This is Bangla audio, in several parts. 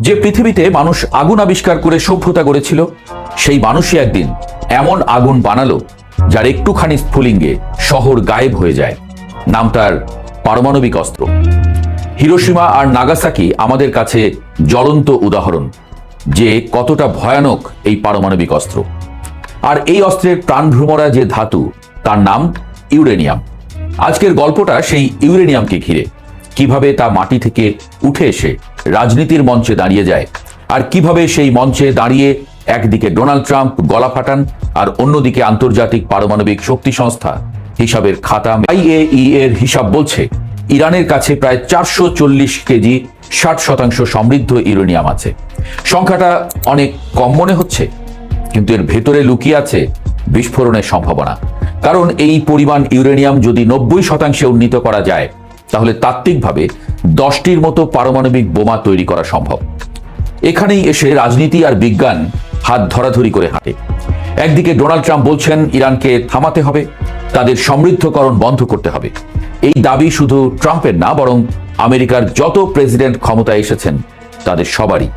যে পৃথিবীতে মানুষ আগুন আবিষ্কার করে সভ্যতা গড়েছিল, সেই মানুষই একদিন এমন আগুন বানালো যার একটুখানি স্ফুলিঙ্গে শহর গায়েব হয়ে যায়। নাম তার পারমাণবিক অস্ত্র। হিরোশিমা আর নাগাসাকি আমাদের কাছে জ্বলন্ত উদাহরণ যে কতটা ভয়ানক এই পারমাণবিক অস্ত্র। আর এই অস্ত্রের প্রাণভ্রমরা যে ধাতু, তার নাম ইউরেনিয়াম। আজকের গল্পটা সেই ইউরেনিয়ামকে ঘিরে, কিভাবে তা মাটি থেকে উঠে এসে রাজনীতির মঞ্চে দাঁড়িয়ে যায়, আর কিভাবে সেই মঞ্চে দাঁড়িয়ে একদিকে ডোনাল্ড ট্রাম্প গলা ফাটান আর অন্যদিকে আন্তর্জাতিক পারমাণবিক শক্তি সংস্থা হিসাবের খাতা IAEA এর হিসাব বলছে ইরানের কাছে প্রায় 440 কেজি 60% সমৃদ্ধ ইউরেনিয়াম আছে। সংখ্যাটা অনেক কম মনে হচ্ছে, কিন্তু এর ভেতরে লুকিয়ে আছে বিস্ফোরণের সম্ভাবনা। কারণ এই পরিমাণ ইউরেনিয়াম যদি 90% উন্নীত করা যায়, তাহলে তাত্ত্বিকভাবে 10টির মতো পারমাণবিক বোমা তৈরি করা সম্ভব। এখানেই এসে রাজনীতি আর বিজ্ঞান হাত ধরাধরি করে হাঁটে। একদিকে ডোনাল্ড ট্রাম্প বলছেন ইরানকে থামাতে হবে, তাদের সমৃদ্ধকরণ বন্ধ করতে হবে। এই দাবি শুধু ট্রাম্পের না, বরং আমেরিকার যত প্রেসিডেন্ট ক্ষমতায় এসেছেন তাদের সবারই।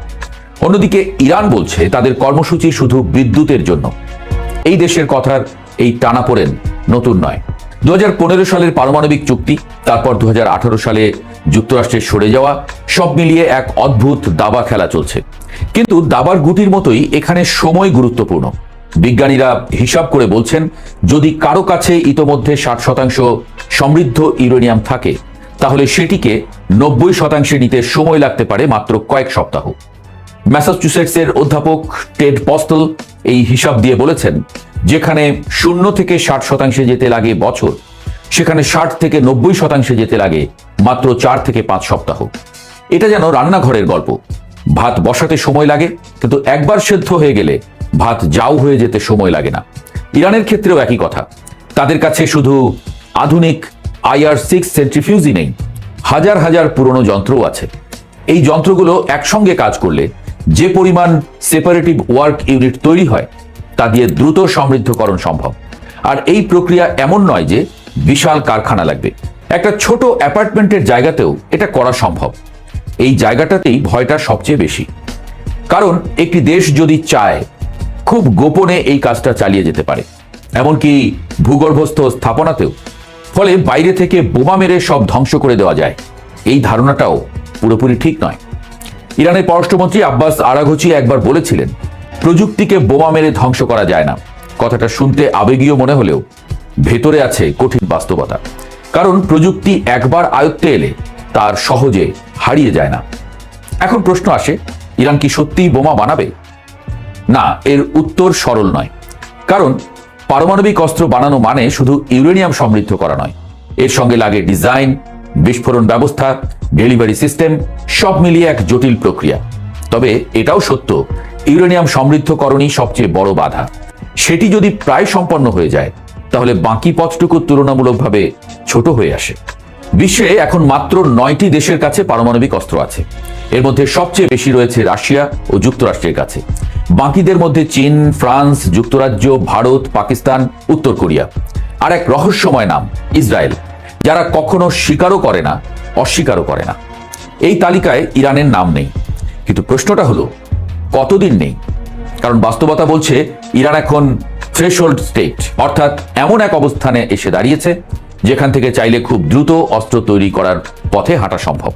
অন্যদিকে ইরান বলছে তাদের কর্মসূচি শুধু বিদ্যুতের জন্য। এই দেশের কথার এই টানাপোড়েন নতুন নয়। 2015 সালের পারমাণবিক চুক্তি, তারপর 2018 সালে যুক্তরাষ্ট্রের সরে যাওয়া, সব মিলিয়ে এক অদ্ভুত দাবা খেলা চলছে। কিন্তু দাবার গুটির মতোই এখানে সময় গুরুত্বপূর্ণ। বিজ্ঞানীরা হিসাব করে বলছেন, যদি কারো কাছে ইতোমধ্যে 60% সমৃদ্ধ ইউরেনিয়াম থাকে, তাহলে সেটিকে 90% নিতে সময় লাগতে পারে মাত্র কয়েক সপ্তাহ। ম্যাসাচুসেটসের অধ্যাপক টেড পস্টল এই হিসাব দিয়ে বলেছেন, যেখানে 0 থেকে 60% যেতে লাগে বছর, সেখানে 60 থেকে 90% যেতে লাগে মাত্র 4 থেকে 5 সপ্তাহ। এটা যেন রান্নাঘরের গল্প। ভাত বসাতে সময় লাগে, কিন্তু একবার সেদ্ধ হয়ে গেলে ভাত জাউ হয়ে যেতে সময় লাগে না। ইরানের ক্ষেত্রেও একই কথা। তাদের কাছে শুধু আধুনিক IR-6 সেন্ট্রিফিউজই নেই, হাজার হাজার পুরনো যন্ত্রও আছে। এই যন্ত্রগুলো একসঙ্গে কাজ করলে যে পরিমাণ সেপারেটিভ ওয়ার্ক ইউনিট তৈরি হয়, তা দিয়ে দ্রুত সমৃদ্ধকরণ সম্ভব। আর এই প্রক্রিয়া এমন নয় যে বিশাল কারখানা লাগবে। একটা ছোট অ্যাপার্টমেন্টের জায়গাতেও এটা করা সম্ভব। এই জায়গাটাতেই ভয়টা সবচেয়ে বেশি। কারণ একটি দেশ যদি চায়, খুব গোপনে এই কাজটা চালিয়ে যেতে পারে, এমনকি ভূগর্ভস্থ স্থাপনাতেও। ফলে বাইরে থেকে বোমা মেরে সব ধ্বংস করে দেওয়া যায়, এই ধারণাটাও পুরোপুরি ঠিক নয়। ইরানের পররাষ্ট্রমন্ত্রী আব্বাস আরাঘচি একবার বলেছিলেন, প্রযুক্তিকে বোমা মেরে ধ্বংস করা যায় না। কথাটা শুনতে আবেগীয় মনে হলেও ভেতরে আছে কঠিন বাস্তবতা। কারণ প্রযুক্তি একবার আয়ত্তে এলে তার সহজে হারিয়ে যায় না। এখন প্রশ্ন আসে, ইরান কি সত্যিই বোমা বানাবে? না, এর উত্তর সরল নয়। কারণ পারমাণবিক অস্ত্র বানানো মানে শুধু ইউরেনিয়াম সমৃদ্ধ করা নয়, এর সঙ্গে লাগে ডিজাইন, বিস্ফোরণ ব্যবস্থা, ডেলিভারি সিস্টেম, সব মিলিয়ে এক জটিল প্রক্রিয়া। তবে এটাও সত্য, ইউরেনিয়াম সমৃদ্ধকরণই সবচেয়ে বড় বাধা। সেটি যদি প্রায় সম্পন্ন হয়ে যায়, তাহলে বাকি পথটুকু তুলনামূলকভাবে ছোট হয়ে আসে। বিশ্বে এখন মাত্র 9টি দেশের কাছে পারমাণবিক অস্ত্র আছে। এর মধ্যে সবচেয়ে বেশি রয়েছে রাশিয়া ও যুক্তরাষ্ট্রের কাছে। বাকিদের মধ্যে চীন, ফ্রান্স, যুক্তরাজ্য, ভারত, পাকিস্তান, উত্তর কোরিয়া, আর এক রহস্যময় নাম ইসরায়েল, যারা কখনো স্বীকারও করে না, অস্বীকারও করে না। এই তালিকায় ইরানের নাম নেই। কিন্তু প্রশ্নটা হলো, কতদিন নেই? কারণ বাস্তবতা বলছে ইরান এখন থ্রেশহোল্ড স্টেট, অর্থাৎ এমন এক অবস্থানে এসে দাঁড়িয়েছে যেখান থেকে চাইলে খুব দ্রুত অস্ত্র তৈরি করার পথে হাঁটা সম্ভব।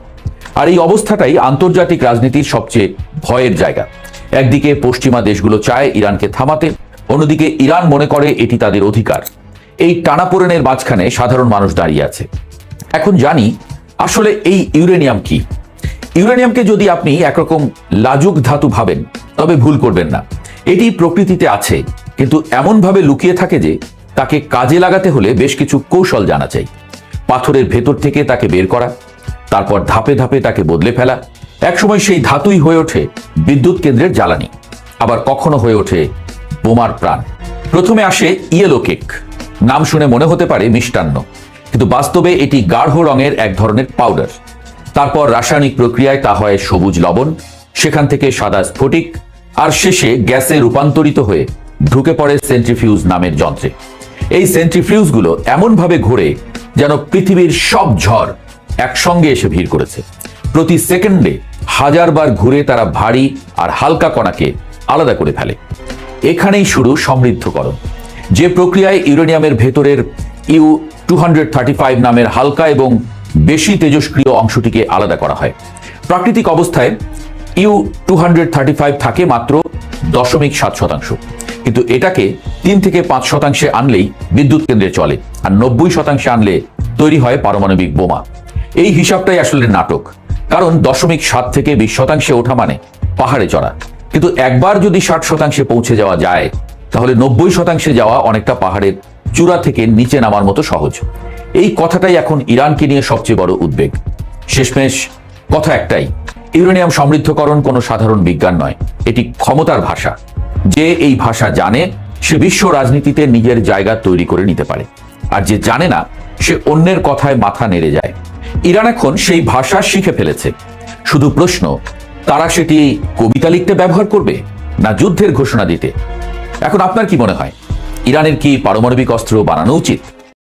আর এই অবস্থাটাই আন্তর্জাতিক রাজনীতির সবচেয়ে ভয়ের জায়গা। একদিকে পশ্চিমা দেশগুলো চায় ইরানকে থামাতে, অন্যদিকে ইরান মনে করে এটি তাদের অধিকার। এই টানাপোড়েনের মাঝখানে সাধারণ মানুষ দাঁড়িয়ে আছে। এখন জানি আসলে এই ইউরেনিয়াম কি। ইউরেনিয়ামকে যদি আপনি একরকম লাজুক ধাতু ভাবেন, তবে ভুল করবেন না। এটি প্রকৃতিতে আছে, কিন্তু এমনভাবে লুকিয়ে থাকে যে তাকে কাজে লাগাতে হলে বেশ কিছু কৌশল জানা চাই। পাথরের ভেতর থেকে তাকে বের করা, তারপর ধাপে ধাপে তাকে বদলে ফেলা। একসময় সেই ধাতুই হয়ে ওঠে বিদ্যুৎ কেন্দ্রের জ্বালানি, আবার কখনো হয়ে ওঠে বোমার প্রাণ। প্রথমে আসে ইয়েলো কেক। নাম শুনে মনে হতে পারে মিষ্টান্ন, কিন্তু বাস্তবে এটি গাঢ় রঙের এক ধরনের পাউডার। তারপর রাসায়নিক প্রক্রিয়ায় তা হয় সবুজ লবণ, সেখান থেকে সাদা স্ফটিক, আর শেষে গ্যাসে রূপান্তরিত হয়ে ঢুকে পড়ে সেন্ট্রিফিউজ নামের যন্ত্রে। এই সেন্ট্রিফিউজগুলো এমনভাবে ঘোরে যেন পৃথিবীর সব ঝড় একসঙ্গে এসে ভিড় করেছে। প্রতি সেকেন্ডে হাজারবার ঘুরে তারা ভারী আর হালকা কণাকে আলাদা করে ফেলে। এখানেই শুরু সমৃদ্ধকরণ, যে প্রক্রিয়ায় ইউরেনিয়ামের ভেতরের U-235 নামের হালকা এবং বেশি তেজস্ক্রিয় অংশটিকে আলাদা করা হয়। প্রাকৃতিক অবস্থায় U-235 থাকে মাত্র 0.7%, কিন্তু এটাকে 3 থেকে 5% আনলেই বিদ্যুৎ কেন্দ্রে চলে, আর 90% আনলে তৈরি হয় পারমাণবিক বোমা। এই হিসাবটাই আসলে নাটক, কারণ 0.7 থেকে 20% ওঠা মানে পাহাড়ে চড়া। কিন্তু একবার যদি 60% পৌঁছে যাওয়া যায়, তাহলে 90% যাওয়া অনেকটা পাহাড়ের চূড়া থেকে নিচে নামার মতো সহজ। এই কথাটাই এখন ইরানকে নিয়ে সবচেয়ে বড় উদ্বেগ। শেষমেশ কথা একটাই, ইউরেনিয়াম সমৃদ্ধকরণ কোনো সাধারণ বিজ্ঞান নয়, এটি ক্ষমতার ভাষা। যে এই ভাষা জানে সে বিশ্ব রাজনীতিতে নিজের জায়গা তৈরি করে নিতে পারে, আর যে জানে না সে অন্যের কথায় মাথা নেড়ে যায়। ইরান এখন সেই ভাষা শিখে ফেলেছে। শুধু প্রশ্ন, তারা সেটি কবিতা লিখতে ব্যবহার করবে না যুদ্ধের ঘোষণা দিতে? এখন আপনার কি মনে হয়, ইরানের কি পারমাণবিক অস্ত্র বানানো উচিত?